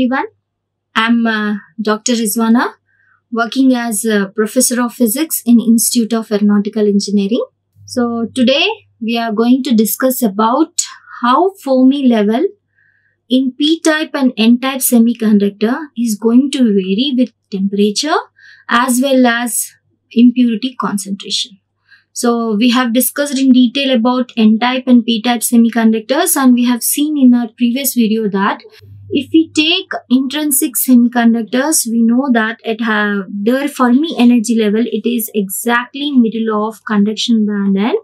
everyone. I'm Dr. Rizwana, working as a professor of physics in Institute of Aeronautical Engineering. So today we are going to discuss about how Fermi level in p-type and n-type semiconductor is going to vary with temperature as well as impurity concentration. So we have discussed in detail about n-type and p-type semiconductors, and we have seen in our previous video that if we take intrinsic semiconductors, we know that their Fermi energy level, it is exactly middle of conduction band and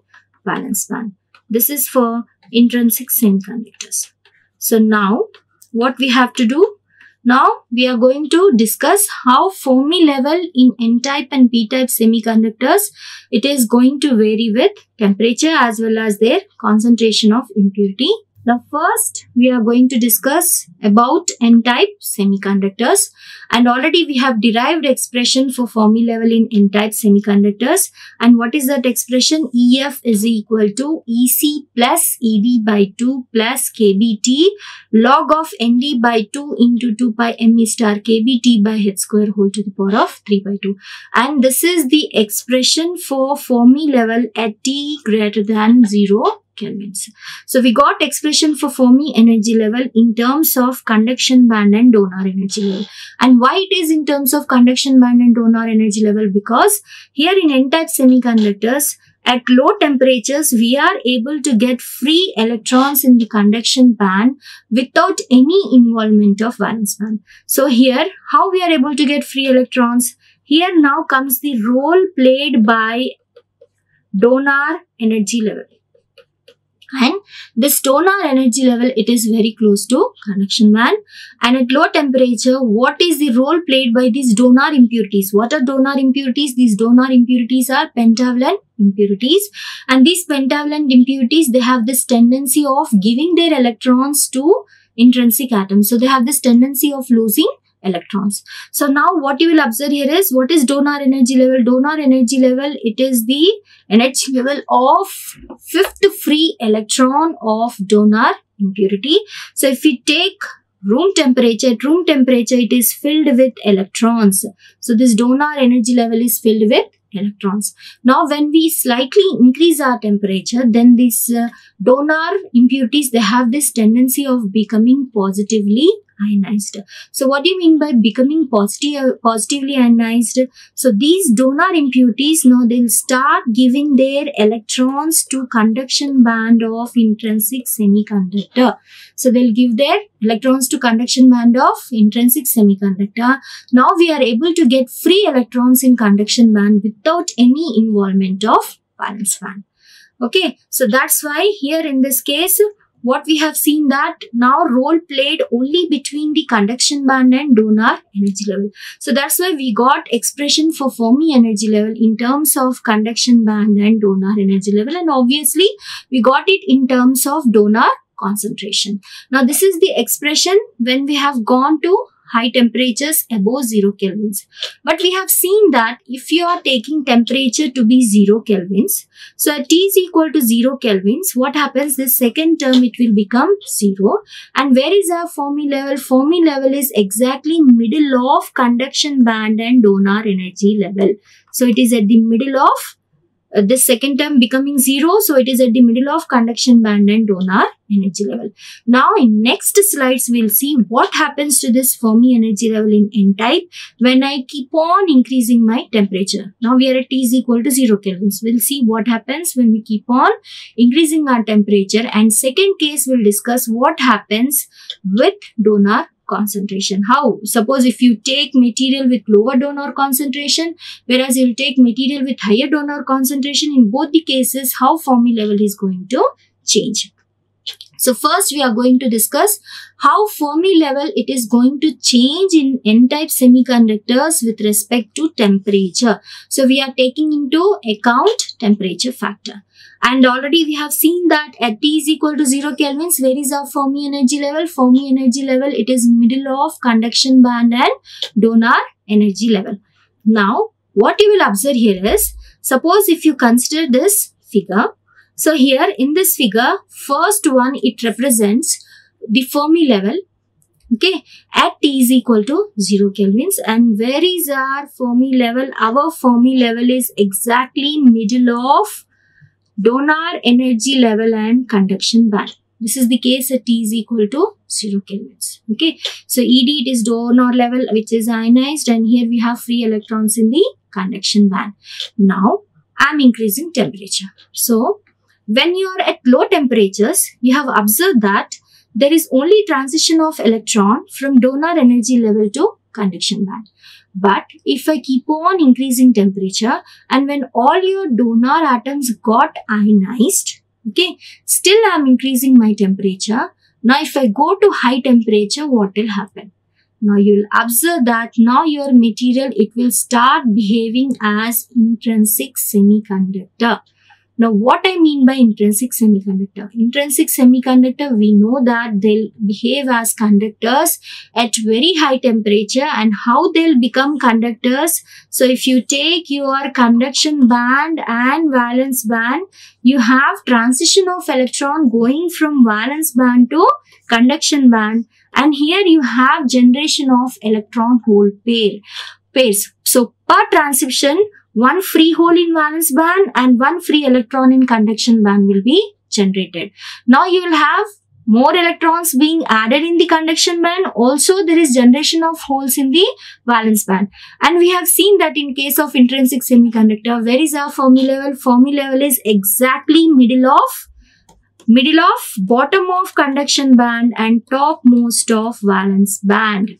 valence band. This is for intrinsic semiconductors. So now what we have to do? Now we are going to discuss how Fermi level in n-type and p-type semiconductors, it is going to vary with temperature as well as their concentration of impurity. Now first we are going to discuss about n-type semiconductors, and already we have derived expression for Fermi level in n-type semiconductors. And what is that expression? EF is equal to EC plus ED by 2 plus KBT log of ND by 2 into 2 pi ME star KBT by H square whole to the power of 3 by 2. And this is the expression for Fermi level at T greater than 0 kelvins. So we got expression for Fermi energy level in terms of conduction band and donor energy level. And why it is in terms of conduction band and donor energy level? Because here in n-type semiconductors, at low temperatures, we are able to get free electrons in the conduction band without any involvement of valence band. So here, how we are able to get free electrons? Here now comes the role played by donor energy level. And this donor energy level, it is very close to conduction band. And at low temperature, what is the role played by these donor impurities? What are donor impurities? These donor impurities are pentavalent impurities. And these pentavalent impurities, they have this tendency of giving their electrons to intrinsic atoms. So they have this tendency of losing electrons. So now what you will observe here is, what is donor energy level? Donor energy level, it is the energy level of fifth free electron of donor impurity. So if we take room temperature, at room temperature it is filled with electrons. So this donor energy level is filled with electrons. Now when we slightly increase our temperature, then these donor impurities, they have this tendency of becoming positively ionized. So what do you mean by becoming positively ionized? So these donor impurities, now they'll start giving their electrons to conduction band of intrinsic semiconductor. So they'll give their electrons to conduction band of intrinsic semiconductor. Now we are able to get free electrons in conduction band without any involvement of valence band. Okay, so that's why here in this case, what we have seen that now role played only between the conduction band and donor energy level. So that's why we got expression for Fermi energy level in terms of conduction band and donor energy level. And obviously we got it in terms of donor concentration. Now this is the expression when we have gone to high temperatures above 0 kelvins. But we have seen that if you are taking temperature to be 0 kelvins, so at T is equal to 0 kelvins, what happens? This second term, it will become 0. And where is our Fermi level? Fermi level is exactly middle of conduction band and donor energy level. So it is at the middle of this second term becoming 0. So it is at the middle of conduction band and donor energy level. Now in next slides, we'll see what happens to this Fermi energy level in n-type when I keep on increasing my temperature. Now we are at T is equal to 0 kelvins. We'll see what happens when we keep on increasing our temperature. And second case, we'll discuss what happens with donor concentration. How? Suppose if you take material with lower donor concentration, whereas you'll take material with higher donor concentration, in both the cases, how Fermi level is going to change. So first we are going to discuss how Fermi level it is going to change in n-type semiconductors with respect to temperature. So we are taking into account temperature factor. And already we have seen that at T is equal to 0 kelvins, where is our Fermi energy level? Fermi energy level, it is middle of conduction band and donor energy level. Now, what you will observe here is, suppose if you consider this figure. So here in this figure, first one, it represents the Fermi level. Okay, at T is equal to 0 kelvins. And where is our Fermi level? Our Fermi level is exactly middle of donor energy level and conduction band. This is the case at T is equal to 0 kelvins. Okay, so ED, it is donor level which is ionized, and here we have free electrons in the conduction band. Now I am increasing temperature. So when you are at low temperatures, you have observed that there is only transition of electron from donor energy level to conduction band. But if I keep on increasing temperature, and when all your donor atoms got ionized, okay, still I am increasing my temperature. Now if I go to high temperature, what will happen? Now you will observe that now your material, it will start behaving as intrinsic semiconductor. Now what I mean by intrinsic semiconductor? Intrinsic semiconductor, we know that they'll behave as conductors at very high temperature. And how they'll become conductors? So if you take your conduction band and valence band, you have transition of electron going from valence band to conduction band. And here you have generation of electron hole pairs. So per transition, one free hole in valence band and one free electron in conduction band will be generated. Now you will have more electrons being added in the conduction band. Also there is generation of holes in the valence band. And we have seen that in case of intrinsic semiconductor, where is our Fermi level? Fermi level is exactly middle of bottom of conduction band and topmost of valence band.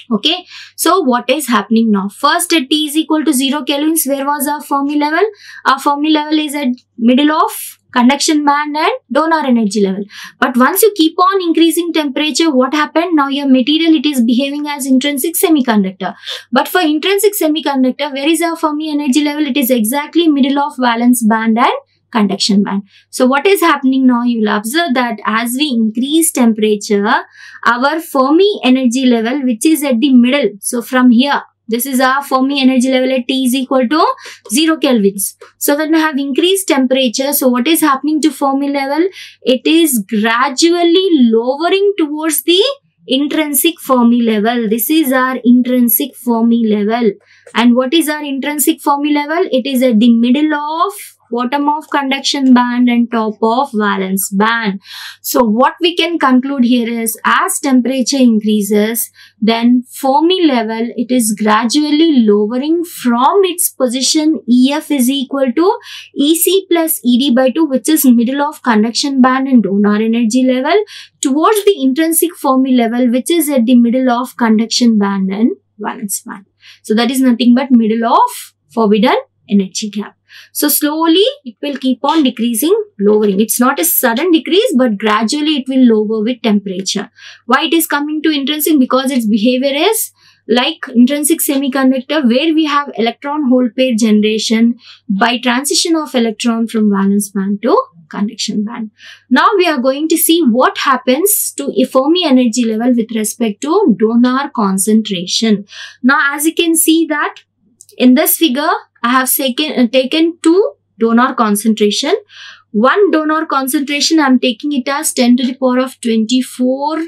Okay, so what is happening now? First at T is equal to 0 kelvins, where was our Fermi level? Our Fermi level is at middle of conduction band and donor energy level. But once you keep on increasing temperature, what happened? Now your material, it is behaving as intrinsic semiconductor. But for intrinsic semiconductor, where is our Fermi energy level? It is exactly middle of valence band and conduction band. So what is happening now? You will observe that as we increase temperature, our Fermi energy level, which is at the middle. So from here, this is our Fermi energy level at T is equal to 0 kelvins. So when we have increased temperature, so what is happening to Fermi level? It is gradually lowering towards the intrinsic Fermi level. This is our intrinsic Fermi level. And what is our intrinsic Fermi level? It is at the middle of bottom of conduction band and top of valence band. So what we can conclude here is, as temperature increases, then Fermi level, it is gradually lowering from its position EF is equal to EC plus ED by 2, which is middle of conduction band and donor energy level, towards the intrinsic Fermi level, which is at the middle of conduction band and valence band. So that is nothing but middle of forbidden energy gap. So slowly it will keep on decreasing, lowering. It's not a sudden decrease, but gradually it will lower with temperature. Why it is coming to intrinsic? Because its behavior is like intrinsic semiconductor, where we have electron hole pair generation by transition of electron from valence band to conduction band. Now we are going to see what happens to a Fermi energy level with respect to donor concentration. Now as you can see that in this figure, I have taken two donor concentration. One donor concentration, I am taking it as 10 to the power of 24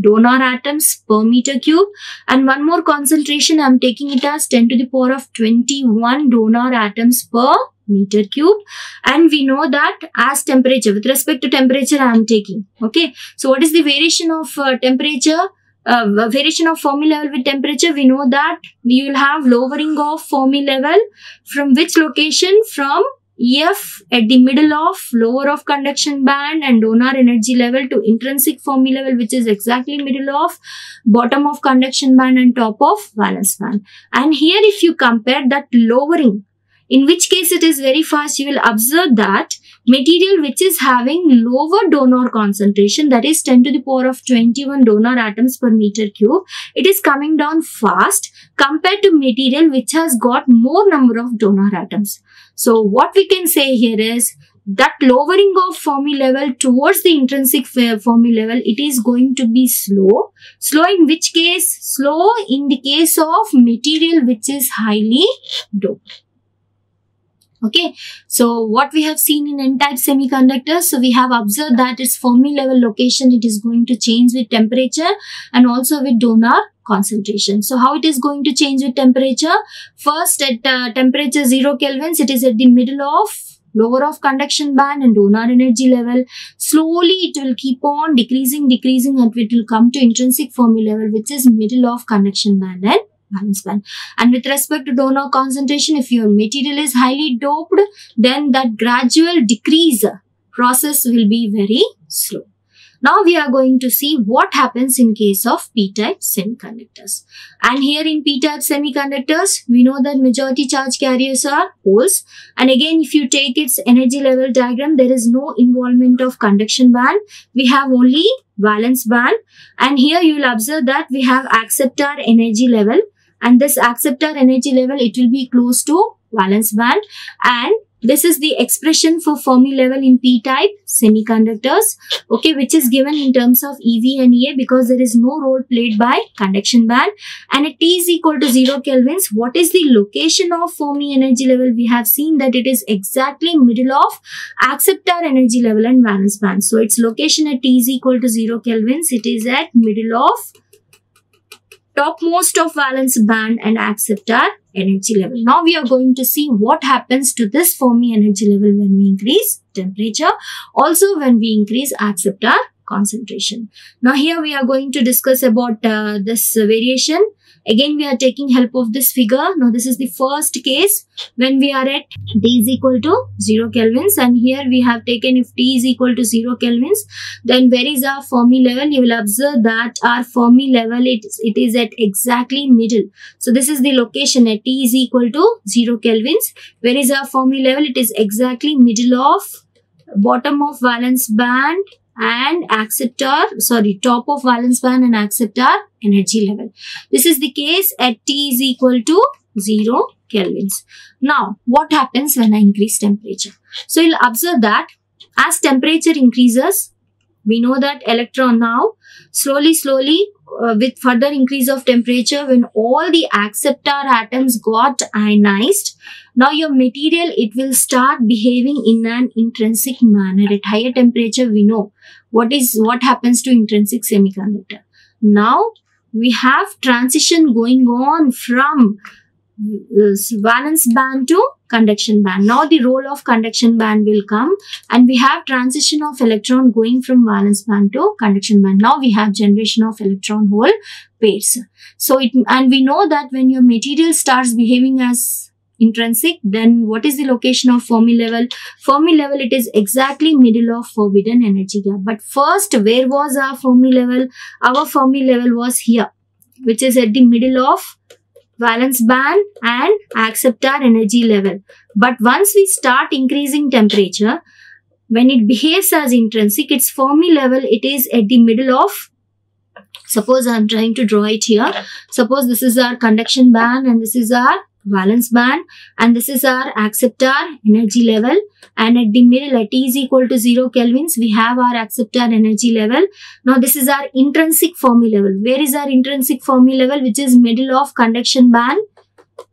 donor atoms per meter cube. And one more concentration, I am taking it as 10 to the power of 21 donor atoms per meter cube. And we know that as temperature, with respect to temperature, I am taking. Okay. So what is the variation of temperature? Variation of Fermi level with temperature, we know that you will have lowering of Fermi level from which location? From EF at the middle of lower of conduction band and donor energy level to intrinsic Fermi level, which is exactly middle of bottom of conduction band and top of valence band. And here if you compare that lowering, in which case it is very fast, you will observe that material which is having lower donor concentration, that is 10 to the power of 21 donor atoms per meter cube, it is coming down fast compared to material which has got more number of donor atoms. So what we can say here is that lowering of Fermi level towards the intrinsic Fermi level, it is going to be slow. Slow in which case? Slow in the case of material which is highly doped. Okay, so what we have seen in N-type semiconductors, so we have observed that its Fermi level location, it is going to change with temperature and also with donor concentration. So how it is going to change with temperature? First, at temperature 0 kelvins, it is at the middle of lower of conduction band and donor energy level. Slowly it will keep on decreasing and it will come to intrinsic Fermi level, which is middle of conduction band and valence band. And with respect to donor concentration, if your material is highly doped, then that gradual decrease process will be very slow. Now we are going to see what happens in case of p-type semiconductors. And here in p-type semiconductors, we know that majority charge carriers are holes. And again, if you take its energy level diagram, there is no involvement of conduction band. We have only valence band. And here you will observe that we have acceptor energy level. And this acceptor energy level, it will be close to valence band. And this is the expression for Fermi level in p-type semiconductors, okay, which is given in terms of EV and EA because there is no role played by conduction band. And at T is equal to 0 kelvins, what is the location of Fermi energy level? We have seen that it is exactly middle of acceptor energy level and valence band. So its location at T is equal to 0 kelvins, it is at middle of topmost of valence band and acceptor energy level. Now we are going to see what happens to this Fermi energy level when we increase temperature, also when we increase acceptor concentration. Now here we are going to discuss about this variation. Again, we are taking help of this figure. Now this is the first case when we are at T is equal to 0 kelvins, and here we have taken if T is equal to 0 kelvins, then where is our Fermi level? You will observe that our Fermi level, it is at exactly middle. So this is the location at T is equal to 0 kelvins. Where is our Fermi level? It is exactly middle of bottom of valence band and top of valence band and acceptor energy level. This is the case at T is equal to 0 kelvins. Now, what happens when I increase temperature? So, you'll observe that as temperature increases, we know that electron now slowly with further increase of temperature, when all the acceptor atoms got ionized, now your material, it will start behaving in an intrinsic manner. At higher temperature, we know what happens to intrinsic semiconductor. Now we have transition going on from valence band to conduction band. Now the role of conduction band will come, and we have transition of electron going from valence band to conduction band. Now we have generation of electron hole pairs. So and we know that when your material starts behaving as intrinsic, then what is the location of Fermi level? Fermi level, it is exactly middle of forbidden energy gap. But first, where was our Fermi level? Our Fermi level was here, which is at the middle of valence band and acceptor energy level. But once we start increasing temperature, when it behaves as intrinsic, its Fermi level, it is at the middle of, suppose I am trying to draw it here. Suppose this is our conduction band and this is our valence band, and this is our acceptor energy level, and at the middle at T is equal to 0 kelvins, we have our acceptor energy level. Now this is our intrinsic Fermi level. Where is our intrinsic Fermi level? Which is middle of conduction band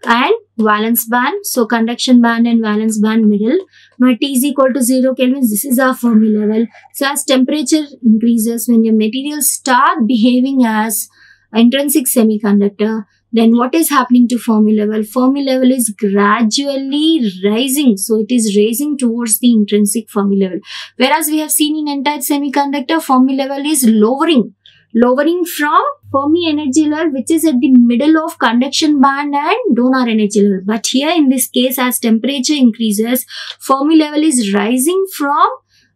and valence band. So conduction band and valence band middle. Now at T is equal to 0 kelvins, this is our Fermi level. So as temperature increases, when your materials start behaving as intrinsic semiconductor, then what is happening to Fermi level? Fermi level is gradually rising. So it is raising towards the intrinsic Fermi level. Whereas we have seen in N-type semiconductor, Fermi level is lowering from Fermi energy level, which is at the middle of conduction band and donor energy level. But here in this case, as temperature increases, Fermi level is rising from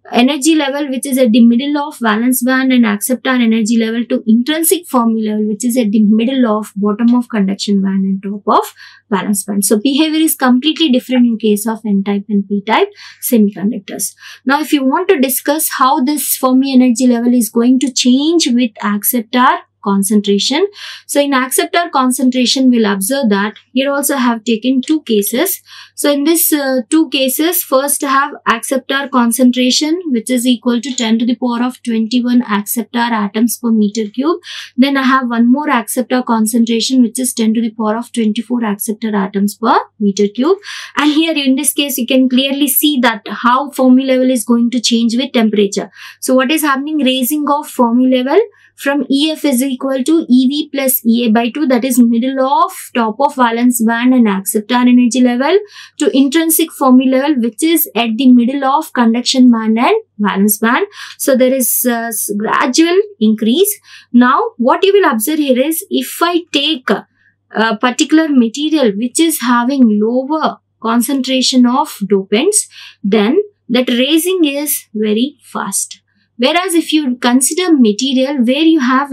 energy level, which is at the middle of valence band and acceptor energy level, to intrinsic Fermi level, which is at the middle of bottom of conduction band and top of valence band. So behavior is completely different in case of N-type and P-type semiconductors. Now if you want to discuss how this Fermi energy level is going to change with acceptor concentration. So in acceptor concentration, we'll observe that here also I have taken two cases. So in this two cases, first I have acceptor concentration, which is equal to 10 to the power of 21 acceptor atoms per meter cube. Then I have one more acceptor concentration, which is 10 to the power of 24 acceptor atoms per meter cube. And here in this case, you can clearly see that how Fermi level is going to change with temperature. So what is happening? Raising of Fermi level from EF is equal to EV plus EA by 2, that is middle of top of valence band and acceptor energy level, to intrinsic Fermi level, which is at the middle of conduction band and valence band. So there is a gradual increase. Now what you will observe here is, if I take a particular material which is having lower concentration of dopants, then that raising is very fast. Whereas if you consider material where you have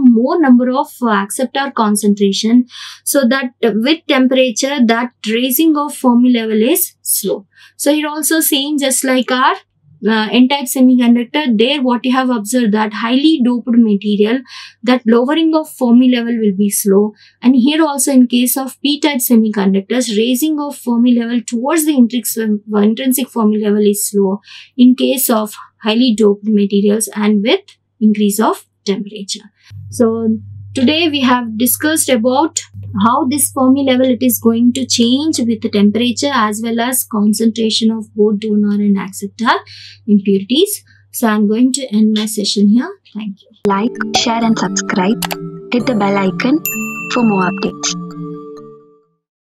more number of acceptor concentration, so that with temperature that raising of Fermi level is slow. So here also same, just like our N-type semiconductor, there what you have observed, that highly doped material, that lowering of Fermi level will be slow. And here also in case of P-type semiconductors, raising of Fermi level towards the intrinsic Fermi level is slow in case of highly doped materials and with increase of temperature. So today we have discussed about how this Fermi level it is going to change with the temperature as well as concentration of both donor and acceptor impurities. So I'm going to end my session here. Thank you. Like, share and subscribe. Hit the bell icon for more updates.